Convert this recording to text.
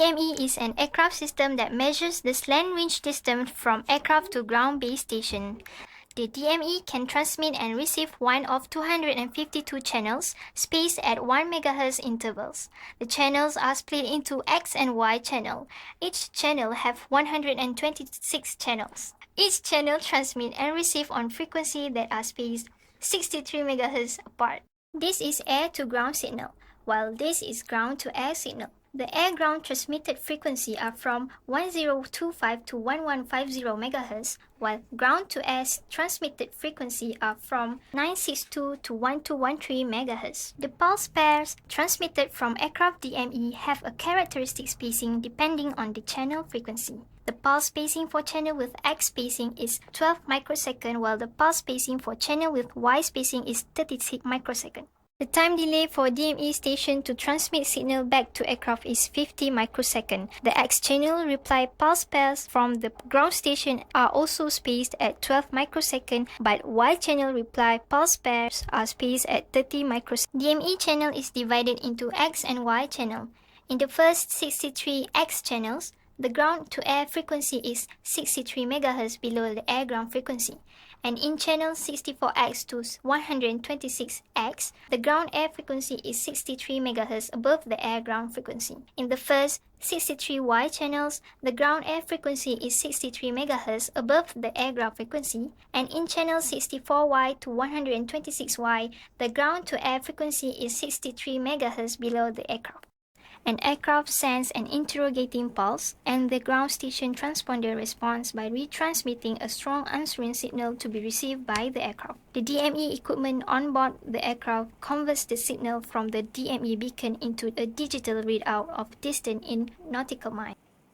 DME is an aircraft system that measures the slant range distance from aircraft to ground base station. The DME can transmit and receive one of 252 channels, spaced at 1 MHz intervals. The channels are split into X and Y channel. Each channel have 126 channels. Each channel transmit and receive on frequency that are spaced 63 MHz apart. This is air-to-ground signal, while this is ground-to-air signal. The air-ground transmitted frequency are from 1025 to 1150 MHz, while ground-to-air transmitted frequency are from 962 to 1213 MHz. The pulse pairs transmitted from aircraft DME have a characteristic spacing depending on the channel frequency. The pulse spacing for channel with X spacing is 12 microsecond, while the pulse spacing for channel with Y spacing is 36 microsecond. The time delay for DME station to transmit signal back to aircraft is 50 microsecond. The X channel reply pulse pairs from the ground station are also spaced at 12 microsecond, but Y channel reply pulse pairs are spaced at 30 microsecond. DME channel is divided into X and Y channel. In the first 63 X channels, the ground-to-air frequency is 63 MHz below the air-ground frequency, and in channel 64X to 126X, the ground-air frequency is 63 MHz above the air-ground frequency. In the first 63Y channels, the ground-air frequency is 63 MHz above the air-ground frequency, and in channel 64Y to 126Y, the ground-to-air frequency is 63 MHz below the aircraft. An aircraft sends an interrogating pulse, and the ground station transponder responds by retransmitting a strong answering signal to be received by the aircraft. The DME equipment on board the aircraft converts the signal from the DME beacon into a digital readout of distance in nautical miles.